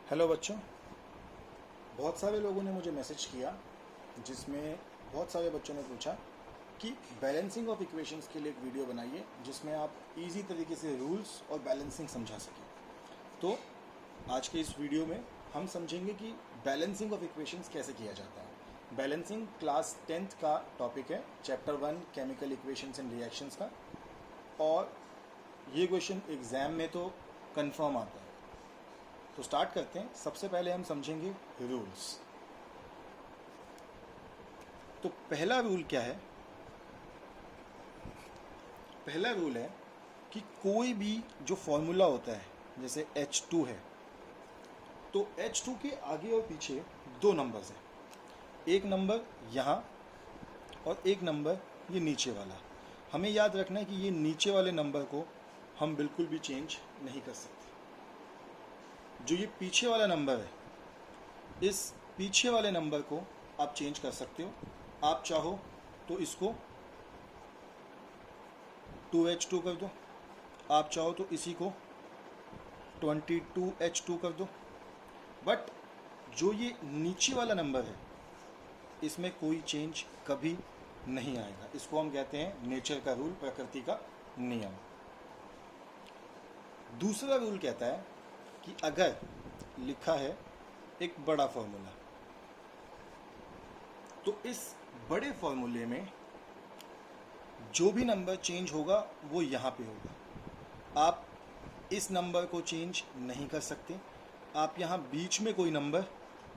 Hello बच्चों, बहुत सारे लोगों ने मुझे मैसेज किया जिसमें बहुत सारे बच्चों ने पूछा कि बैलेंसिंग ऑफ इक्वेशंस के लिए एक वीडियो बनाइए जिसमें आप इजी तरीके से रूल्स और बैलेंसिंग समझा सकें। तो आज के इस वीडियो में हम समझेंगे कि बैलेंसिंग ऑफ इक्वेशंस कैसे किया जाता है। बैलेंसिंग क्लास 10th का टॉपिक है, chapter 1 chemical equations and reactions का, और ये क्वेश्चन एग्ज़ाम में तो कंफर्म आता है। तो स्टार्ट करते हैं। सबसे पहले हम समझेंगे रूल्स। तो पहला रूल क्या है? पहला रूल है कि कोई भी जो फॉर्मूला होता है, जैसे H2 है, तो H2 के आगे और पीछे दो नंबर्स हैं, एक नंबर यहाँ और एक नंबर ये नीचे वाला। हमें याद रखना है कि ये नीचे वाले नंबर को हम बिल्कुल भी चेंज नहीं कर सकते। जो ये पीछे वाला नंबर है, इस पीछे वाले नंबर को आप चेंज कर सकते हो। आप चाहो तो इसको 2H2 कर दो, आप चाहो तो इसी को 22H2 कर दो। बट जो ये नीचे वाला नंबर है, इसमें कोई चेंज कभी नहीं आएगा। इसको हम कहते हैं नेचर का रूल, प्रकृति का नियम। दूसरा रूल कहता है कि अगर लिखा है एक बड़ा फॉर्मूला, तो इस बड़े फॉर्मूले में जो भी नंबर चेंज होगा वो यहाँ पे होगा। आप इस नंबर को चेंज नहीं कर सकते, आप यहाँ बीच में कोई नंबर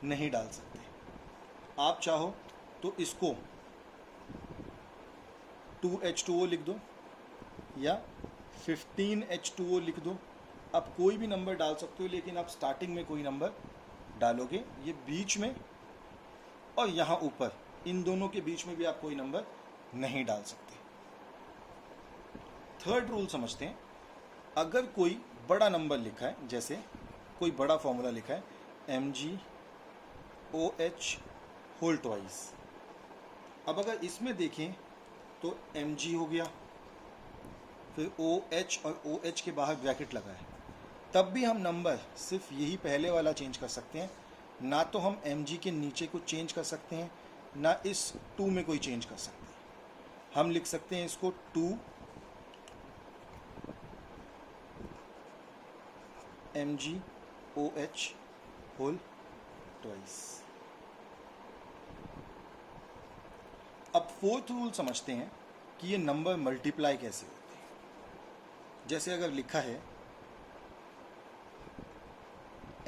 नहीं डाल सकते। आप चाहो तो इसको 2H2O लिख दो या 15H2O लिख दो। आप कोई भी नंबर डाल सकते हो, लेकिन आप स्टार्टिंग में कोई नंबर डालोगे। ये बीच में और यहाँ ऊपर, इन दोनों के बीच में भी आप कोई नंबर नहीं डाल सकते। थर्ड रूल समझते हैं। अगर कोई बड़ा नंबर लिखा है, जैसे कोई बड़ा फॉर्मूला लिखा है MgOH होल ट्वाइस, अब अगर इसमें देखें तो Mg हो गया, फिर OH और OH के बाहर ब्रैकेट लगा है, तब भी हम नंबर सिर्फ यही पहले वाला चेंज कर सकते हैं। ना तो हम Mg के नीचे को चेंज कर सकते हैं, ना इस 2 में कोई चेंज कर सकते हैं। हम लिख सकते हैं इसको 2 MgOH होल ट्वाइस। अब फोर्थ रूल समझते हैं कि ये नंबर मल्टीप्लाई कैसे होते हैं। जैसे अगर लिखा है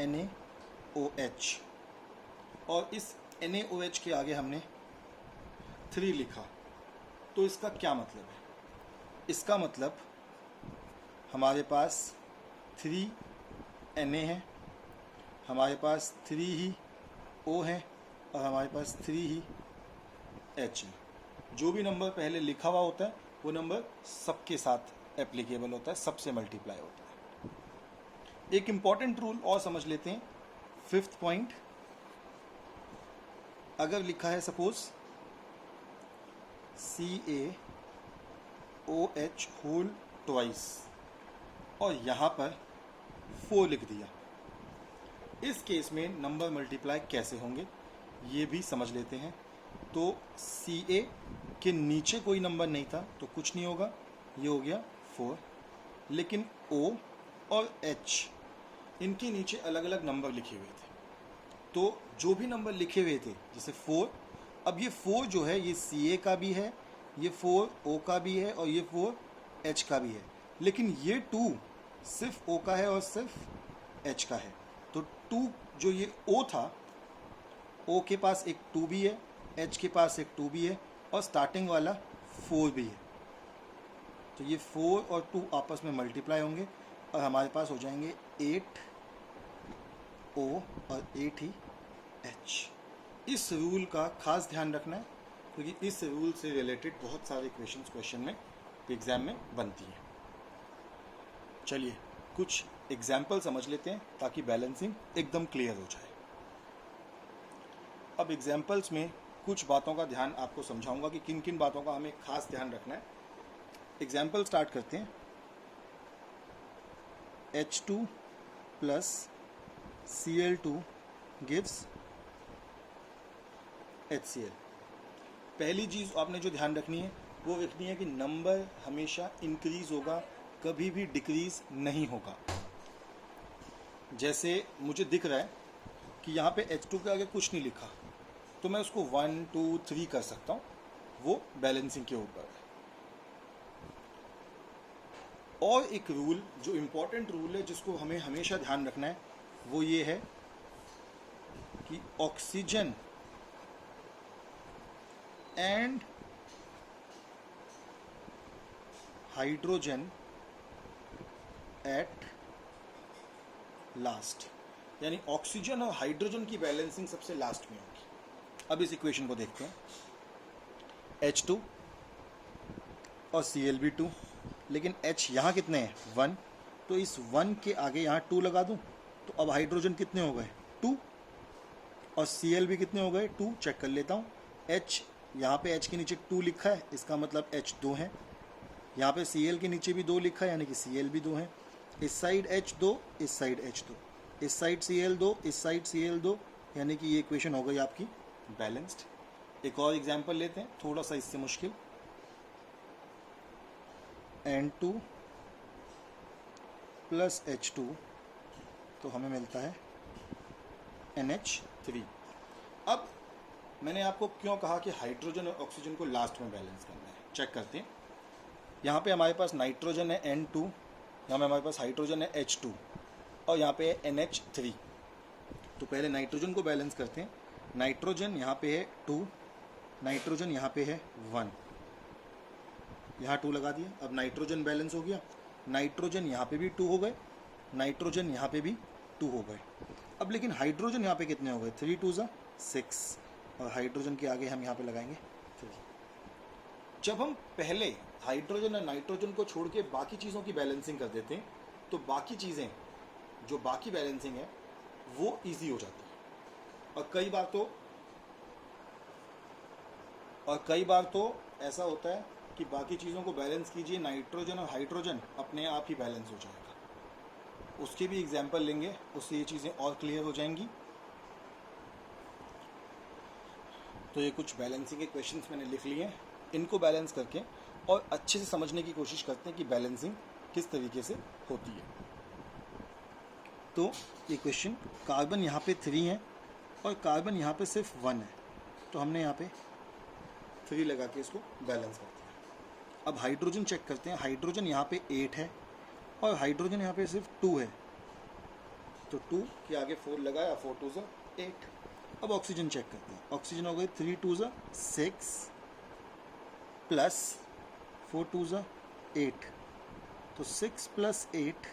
NaOH और इस NaOH के आगे हमने 3 लिखा, तो इसका क्या मतलब है? इसका मतलब हमारे पास 3 Na है, हमारे पास 3 ही O है और हमारे पास 3 ही H है। जो भी नंबर पहले लिखा हुआ होता है वो नंबर सबके साथ एप्लीकेबल होता है, सबसे मल्टीप्लाई होता है। एक इम्पॉर्टेंट रूल और समझ लेते हैं, फिफ्थ पॉइंट। अगर लिखा है सपोज CaOH होल ट्वाइस और यहाँ पर 4 लिख दिया, इस केस में नंबर मल्टीप्लाई कैसे होंगे ये भी समझ लेते हैं। तो Ca के नीचे कोई नंबर नहीं था तो कुछ नहीं होगा, ये हो गया 4। लेकिन O और H, इनके नीचे अलग अलग नंबर लिखे हुए थे, तो जो भी नंबर लिखे हुए थे, जैसे 4, अब ये 4 जो है ये Ca का भी है, ये 4 O का भी है और ये 4 H का भी है। लेकिन ये 2 सिर्फ O का है और सिर्फ H का है। तो 2 जो ये O था, O के पास एक 2 भी है, H के पास एक 2 भी है और स्टार्टिंग वाला 4 भी है। तो ये 4 और 2 आपस में मल्टीप्लाई होंगे और हमारे पास हो जाएंगे 8 O और 8 ही H। इस रूल का खास ध्यान रखना है, क्योंकि इस रूल से रिलेटेड बहुत सारे क्वेश्चन में एग्ज़ाम में बनती हैं। चलिए कुछ एग्जाम्पल समझ लेते हैं ताकि बैलेंसिंग एकदम क्लियर हो जाए। अब एग्जाम्पल्स में कुछ बातों का ध्यान आपको समझाऊंगा कि किन किन बातों का हमें खास ध्यान रखना है। एग्जाम्पल स्टार्ट करते हैं। H2 plus Cl2 gives HCl। पहली चीज़ आपने जो ध्यान रखनी है वो रखनी है कि नंबर हमेशा इंक्रीज होगा, कभी भी डिक्रीज नहीं होगा। जैसे मुझे दिख रहा है कि यहाँ पे H2 के आगे कुछ नहीं लिखा, तो मैं उसको 1 2 3 कर सकता हूँ, वो बैलेंसिंग के ऊपर है। और एक रूल जो इम्पोर्टेंट रूल है जिसको हमें हमेशा ध्यान रखना है वो ये है कि oxygen and hydrogen at last, यानी ऑक्सीजन और हाइड्रोजन की बैलेंसिंग सबसे लास्ट में होगी। अब इस इक्वेशन को देखते हैं, H2 और Cl2, लेकिन H यहाँ कितने हैं 1, तो इस 1 के आगे यहाँ 2 लगा दूँ, तो अब हाइड्रोजन कितने हो गए 2, और Cl भी कितने हो गए 2। चेक कर लेता हूँ, H यहाँ पे H के नीचे 2 लिखा है, इसका मतलब H 2 है। यहाँ पे Cl के नीचे भी 2 लिखा है, यानी कि Cl भी 2 है। इस साइड H 2, इस साइड H 2, इस साइड Cl 2, इस साइड Cl 2, यानी कि ये इक्वेशन हो गई आपकी बैलेंस्ड। एक और एग्जांपल लेते हैं, थोड़ा सा इससे मुश्किल। N2 प्लस H2, तो हमें मिलता है NH3। अब मैंने आपको क्यों कहा कि हाइड्रोजन और ऑक्सीजन को लास्ट में बैलेंस करना है, चेक करते हैं। यहाँ पे हमारे पास नाइट्रोजन है N2, यहाँ पे हमारे पास हाइड्रोजन है H2, और यहाँ पे है NH3। तो पहले नाइट्रोजन को बैलेंस करते हैं। नाइट्रोजन यहाँ पे है 2, नाइट्रोजन यहाँ पे है 1, यहाँ 2 लगा दिया। अब नाइट्रोजन बैलेंस हो गया, नाइट्रोजन यहाँ पे भी 2 हो गए, नाइट्रोजन यहाँ पे भी 2 हो गए। अब लेकिन हाइड्रोजन यहाँ पे कितने हो गए 3 2 6, और हाइड्रोजन के आगे हम यहाँ पे लगाएंगे 3। जब हम पहले हाइड्रोजन और नाइट्रोजन को छोड़ के बाकी चीज़ों की बैलेंसिंग कर देते हैं तो बाकी चीज़ें जो बाकी बैलेंसिंग है वो इजी हो जाती है। और कई बार तो ऐसा होता है कि बाकी चीज़ों को बैलेंस कीजिए, नाइट्रोजन और हाइड्रोजन अपने आप ही बैलेंस हो जाएगा। उसके भी एग्जाम्पल लेंगे, उससे ये चीज़ें और क्लियर हो जाएंगी। तो ये कुछ बैलेंसिंग के क्वेश्चंस मैंने लिख लिए हैं, इनको बैलेंस करके और अच्छे से समझने की कोशिश करते हैं कि बैलेंसिंग किस तरीके से होती है। तो ये क्वेश्चन, कार्बन यहाँ पे 3 है और कार्बन यहाँ पे सिर्फ 1 है, तो हमने यहाँ पे 3 लगा के इसको बैलेंस कर दिया। अब हाइड्रोजन चेक करते हैं। हाइड्रोजन यहाँ पे 8 है और हाइड्रोजन यहाँ पे सिर्फ 2 है, तो 2 के आगे 4 लगाया, 4 2 8। अब ऑक्सीजन चेक करते हैं। ऑक्सीजन हो गई 3 2 6 प्लस 4 2 8, तो 6 प्लस 8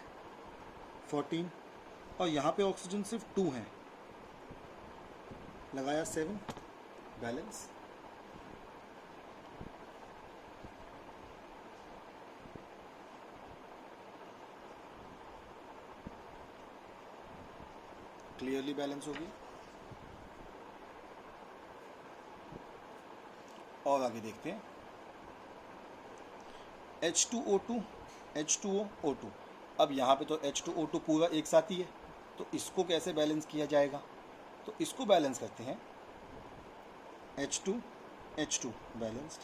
14, और यहाँ पे ऑक्सीजन सिर्फ 2 है, लगाया 7, बैलेंस। क्लियरली बैलेंस होगी। और आगे देखते हैं, H2O2 H2O2। अब यहाँ पे तो H2O2 पूरा एक साथ ही है, तो इसको कैसे बैलेंस किया जाएगा? तो इसको बैलेंस करते हैं, H2 H2 बैलेंस्ड,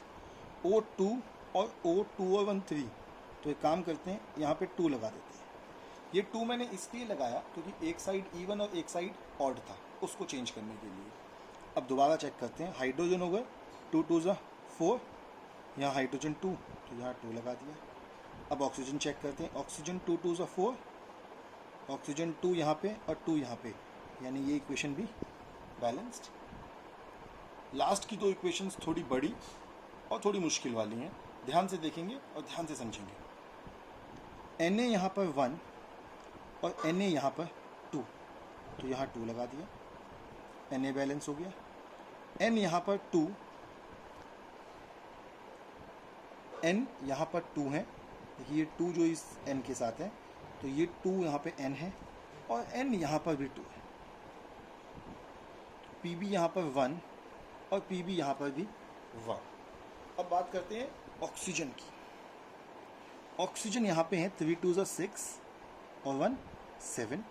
O2 और O2 और 1 3। तो एक काम करते हैं, यहाँ पे 2 लगा देते हैं। ये 2 मैंने इसलिए लगाया क्योंकि एक साइड इवन और एक साइड ऑड था, उसको चेंज करने के लिए। अब दोबारा चेक करते हैं। हाइड्रोजन हो गए 2 2 4, यहाँ हाइड्रोजन 2, तो यहाँ 2 लगा दिया। अब ऑक्सीजन चेक करते हैं। ऑक्सीजन 2 2 4, ऑक्सीजन 2 यहाँ पे और 2 यहाँ पे, यानी ये इक्वेशन भी बैलेंस्ड। लास्ट की 2 इक्वेशंस थोड़ी बड़ी और थोड़ी मुश्किल वाली हैं, ध्यान से देखेंगे और ध्यान से समझेंगे। Na यहाँ पर 1 और Na यहाँ पर 2, तो यहाँ 2 लगा दिया, Na बैलेंस हो गया। N यहाँ पर 2, N यहाँ पर 2 है, देखिए ये 2 जो इस N के साथ है, तो ये 2 यहाँ पे N है और N यहाँ पर भी 2 है। Pb यहाँ पर 1 और Pb यहाँ पर भी 1। अब बात करते हैं ऑक्सीजन की। ऑक्सीजन यहाँ पे है 3 2 6 और 1 7,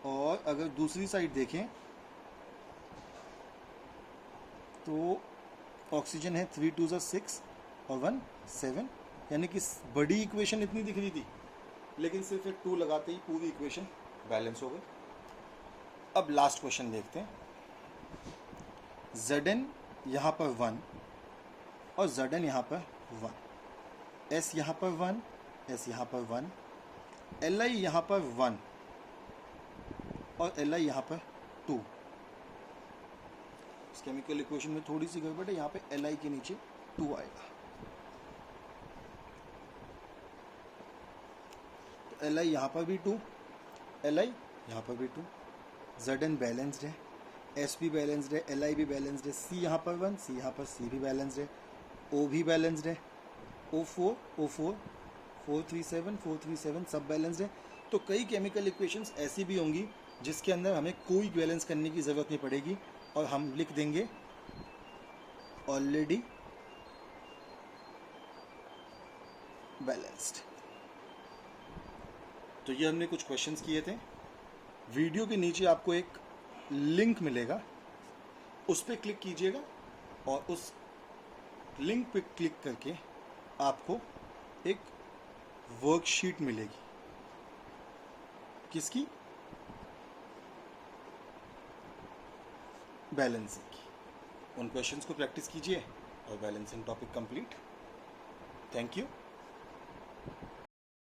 और अगर दूसरी साइड देखें तो ऑक्सीजन है 3 2 6 और 1 7, यानी कि बड़ी इक्वेशन इतनी दिख रही थी, लेकिन सिर्फ एक 2 लगाते ही पूरी इक्वेशन बैलेंस हो गई। अब लास्ट क्वेश्चन देखते हैं। Zn यहाँ पर 1 और Zn यहाँ पर 1, S यहाँ पर 1, S यहाँ पर 1, Li यहाँ पर 1 और Li यहाँ पर 2। इस केमिकल इक्वेशन में थोड़ी सी गड़बड़ है, यहाँ पे Li के नीचे 2 आएगा। तो Li यहाँ पर भी 2, Li यहाँ पर भी 2, Zn बैलेंस्ड है, S भी बैलेंस्ड है, Li भी बैलेंस्ड है, C यहाँ पर 1, C यहाँ पर C भी बैलेंस्ड है, O भी बैलेंस्ड है, O4 O4 437 437 सब बैलेंस्ड है। तो कई केमिकल इक्वेशंस ऐसी भी होंगी जिसके अंदर हमें कोई बैलेंस करने की ज़रूरत नहीं पड़ेगी और हम लिख देंगे ऑलरेडी बैलेंस्ड। तो ये हमने कुछ क्वेश्चंस किए थे। वीडियो के नीचे आपको एक लिंक मिलेगा, उस पर क्लिक कीजिएगा और उस लिंक पे क्लिक करके आपको एक वर्कशीट मिलेगी। किसकी? बैलेंसिंग की। उन क्वेश्चंस को प्रैक्टिस कीजिए और balancing topic complete. Thank you.